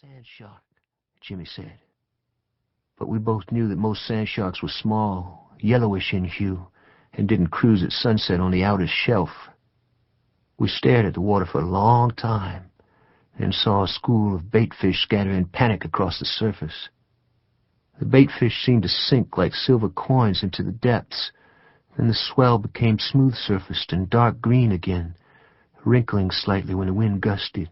Sand shark, Jimmy said. But we both knew that most sand sharks were small, yellowish in hue, and didn't cruise at sunset on the outer shelf. We stared at the water for a long time, and saw a school of baitfish scatter in panic across the surface. The baitfish seemed to sink like silver coins into the depths. Then the swell became smooth-surfaced and dark green again, wrinkling slightly when the wind gusted.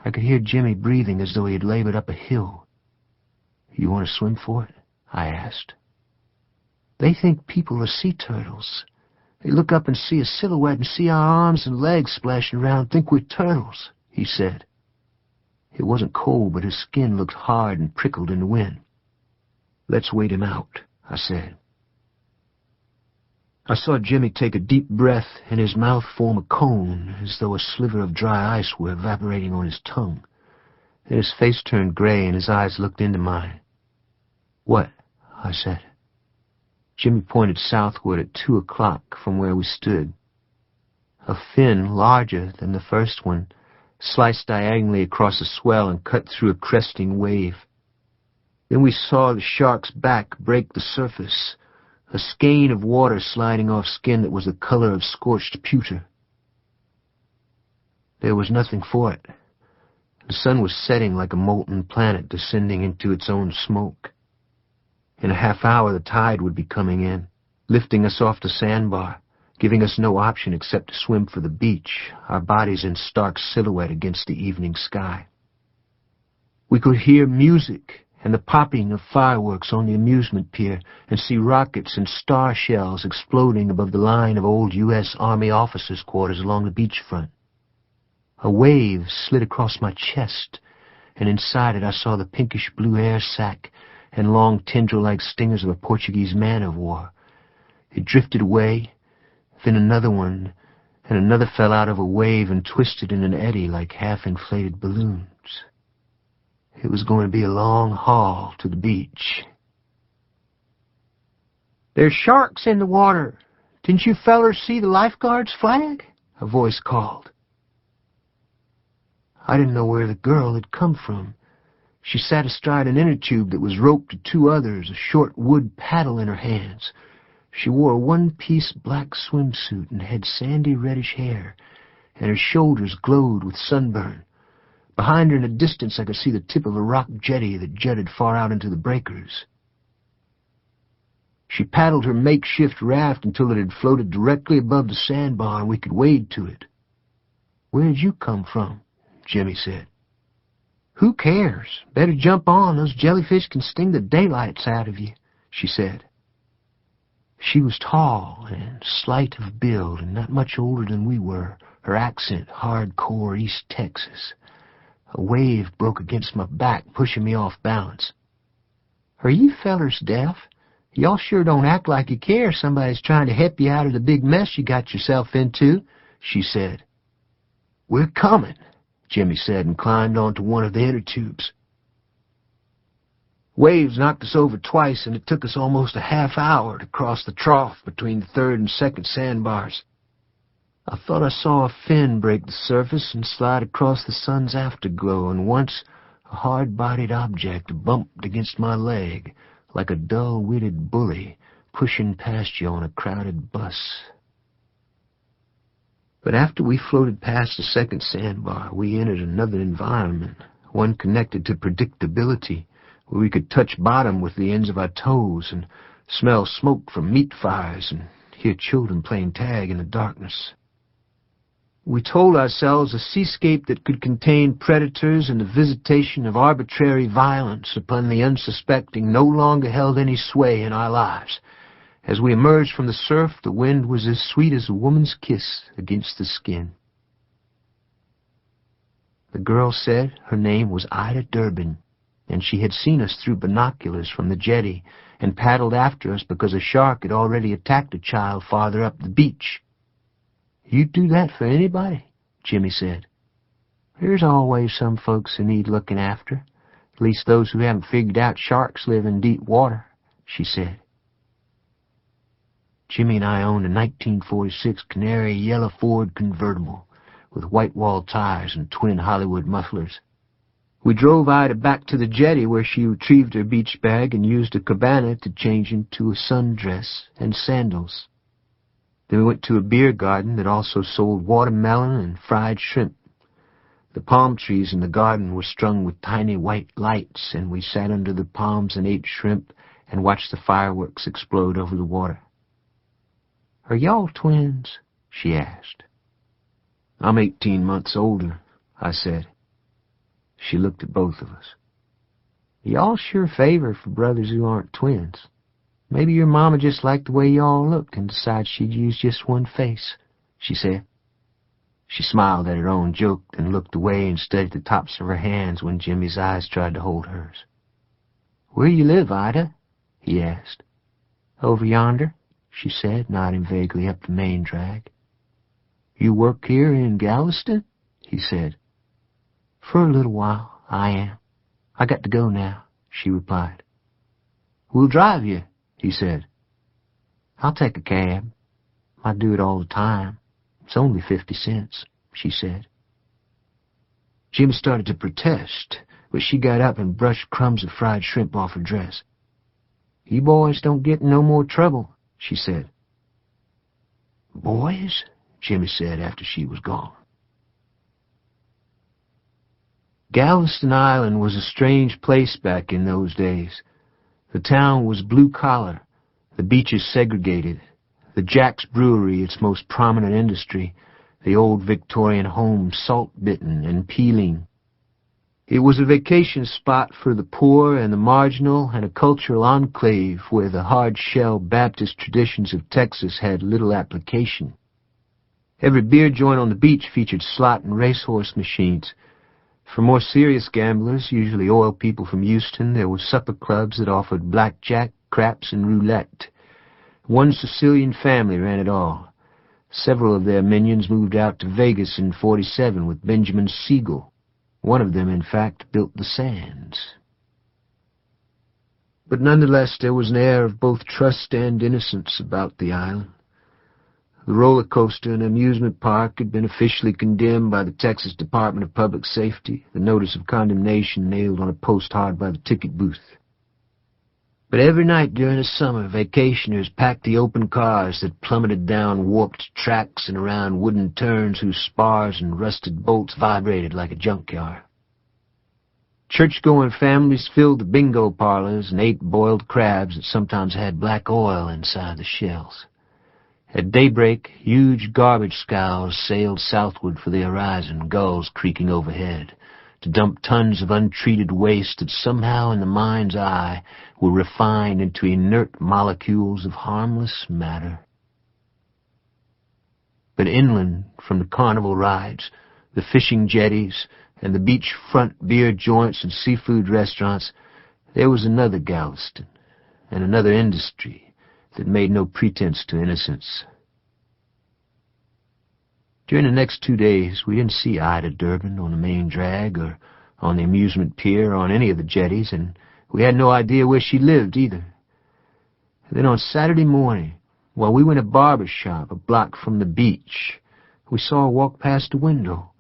I could hear Jimmy breathing as though he had labored up a hill. "You want to swim for it?" I asked. "They think people are sea turtles. They look up and see a silhouette and see our arms and legs splashing around, think we're turtles," he said. It wasn't cold, but his skin looked hard and prickled in the wind. "Let's wait him out," I said. I saw Jimmy take a deep breath and his mouth form a cone, as though a sliver of dry ice were evaporating on his tongue. Then his face turned gray and his eyes looked into mine. "What?" I said. Jimmy pointed southward at 2 o'clock from where we stood. A fin larger than the first one sliced diagonally across a swell and cut through a cresting wave. Then we saw the shark's back break the surface, a skein of water sliding off skin that was the color of scorched pewter. There was nothing for it. The sun was setting like a molten planet descending into its own smoke. In a half hour the tide would be coming in, lifting us off the sandbar, giving us no option except to swim for the beach, our bodies in stark silhouette against the evening sky. We could hear music and the popping of fireworks on the amusement pier, and see rockets and star shells exploding above the line of old U.S. Army officers' quarters along the beachfront. A wave slid across my chest, and inside it I saw the pinkish-blue air sac and long tendril-like stingers of a Portuguese man-of-war. It drifted away, then another one, and another fell out of a wave and twisted in an eddy like half-inflated balloons. It was going to be a long haul to the beach. "There's sharks in the water. Didn't you fellers see the lifeguard's flag?" a voice called. I didn't know where the girl had come from. She sat astride an inner tube that was roped to 2 others, a short wood paddle in her hands. She wore a one-piece black swimsuit and had sandy reddish hair, and her shoulders glowed with sunburn. Behind her in the distance I could see the tip of a rock jetty that jutted far out into the breakers. She paddled her makeshift raft until it had floated directly above the sandbar and we could wade to it. "Where did you come from?" Jimmy said. "Who cares? Better jump on. Those jellyfish can sting the daylights out of you," she said. She was tall and slight of build and not much older than we were, her accent hardcore East Texas. A wave broke against my back, pushing me off balance. "Are you fellers deaf? Y'all sure don't act like you care somebody's trying to help you out of the big mess you got yourself into," she said. "We're coming," Jimmy said, and climbed onto one of the inner tubes. Waves knocked us over twice, and it took us almost a half hour to cross the trough between the 3rd and 2nd sandbars. I thought I saw a fin break the surface and slide across the sun's afterglow, and once a hard-bodied object bumped against my leg like a dull-witted bully pushing past you on a crowded bus. But after we floated past the 2nd sandbar, we entered another environment, one connected to predictability, where we could touch bottom with the ends of our toes and smell smoke from meat fires and hear children playing tag in the darkness. We told ourselves a seascape that could contain predators and the visitation of arbitrary violence upon the unsuspecting no longer held any sway in our lives. As we emerged from the surf, the wind was as sweet as a woman's kiss against the skin. The girl said her name was Ida Durbin, and she had seen us through binoculars from the jetty and paddled after us because a shark had already attacked a child farther up the beach. "You'd do that for anybody," Jimmy said. "There's always some folks who need looking after, at least those who haven't figured out sharks live in deep water," she said. Jimmy and I owned a 1946 canary yellow Ford convertible with white-walled tires and twin Hollywood mufflers. We drove Ida back to the jetty where she retrieved her beach bag and used a cabana to change into a sundress and sandals. Then we went to a beer garden that also sold watermelon and fried shrimp. The palm trees in the garden were strung with tiny white lights, and we sat under the palms and ate shrimp and watched the fireworks explode over the water. "Are y'all twins?" she asked. "I'm 18 months older," I said. She looked at both of us. "Y'all sure favor for brothers who aren't twins. Maybe your mama just liked the way y'all looked and decided she'd use just one face," she said. She smiled at her own joke, then looked away and studied the tops of her hands when Jimmy's eyes tried to hold hers. "Where you live, Ida?" he asked. "Over yonder," she said, nodding vaguely up the main drag. "You work here in Galveston?" he said. "For a little while, I am. I got to go now," she replied. "We'll drive you," he said. "I'll take a cab. I do it all the time. It's only 50 cents, she said. Jim started to protest, but she got up and brushed crumbs of fried shrimp off her dress. "You boys don't get in no more trouble," she said. "Boys?" Jimmy said after she was gone. Galveston Island was a strange place back in those days. The town was blue-collar, the beaches segregated, the Jack's Brewery its most prominent industry, the old Victorian home salt-bitten and peeling. It was a vacation spot for the poor and the marginal, and a cultural enclave where the hard-shell Baptist traditions of Texas had little application. Every beer joint on the beach featured slot and racehorse machines. For more serious gamblers, usually oil people from Houston, there were supper clubs that offered blackjack, craps, and roulette. One Sicilian family ran it all. Several of their minions moved out to Vegas in '47 with Benjamin Siegel. One of them, in fact, built the Sands. But nonetheless, there was an air of both trust and innocence about the island. The roller coaster and amusement park had been officially condemned by the Texas Department of Public Safety, the notice of condemnation nailed on a post hard by the ticket booth. But every night during the summer, vacationers packed the open cars that plummeted down warped tracks and around wooden turns whose spars and rusted bolts vibrated like a junkyard. Church-going families filled the bingo parlors and ate boiled crabs that sometimes had black oil inside the shells. At daybreak, huge garbage scows sailed southward for the horizon, gulls creaking overhead, to dump tons of untreated waste that somehow in the mind's eye were refined into inert molecules of harmless matter. But inland from the carnival rides, the fishing jetties, and the beachfront beer joints and seafood restaurants, there was another Galveston, and another industry that made no pretense to innocence. During the next 2 days, we didn't see Ida Durbin on the main drag or on the amusement pier or on any of the jetties, and we had no idea where she lived either. And then on Saturday morning, while we were in a barber shop a block from the beach, we saw her walk past a window,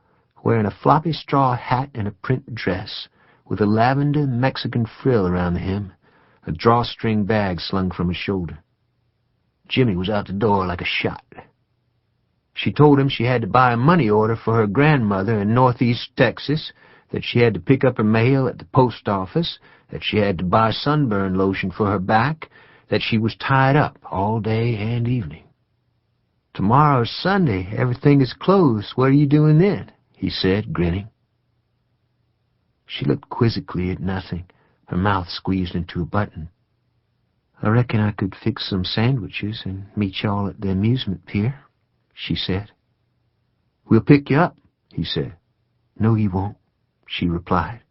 wearing a floppy straw hat and a print dress, with a lavender Mexican frill around the hem, a drawstring bag slung from her shoulder. Jimmy was out the door like a shot. She told him she had to buy a money order for her grandmother in northeast Texas, that she had to pick up her mail at the post office, that she had to buy sunburn lotion for her back, that she was tied up all day and evening. "Tomorrow's Sunday. Everything is closed. What are you doing then?" he said, grinning. She looked quizzically at nothing, her mouth squeezed into a button. "I reckon I could fix some sandwiches and meet y'all at the amusement pier," she said. "We'll pick you up," he said. "No, you won't," she replied.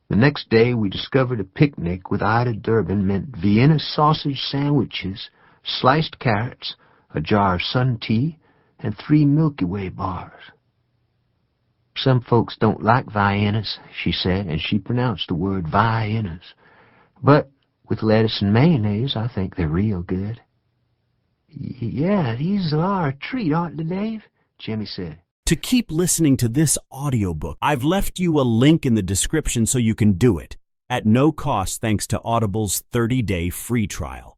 The next day we discovered a picnic with Ida Durbin meant Vienna sausage sandwiches, sliced carrots, a jar of sun tea, and 3 Milky Way bars. "Some folks don't like Viennas," she said, and she pronounced the word Viennas. "But with lettuce and mayonnaise, I think they're real good." "Yeah, these are a treat, aren't they, Dave?" Jimmy said. to keep listening to this audiobook. I've left you a link in the description so you can do it, at no cost thanks to Audible's 30-day free trial.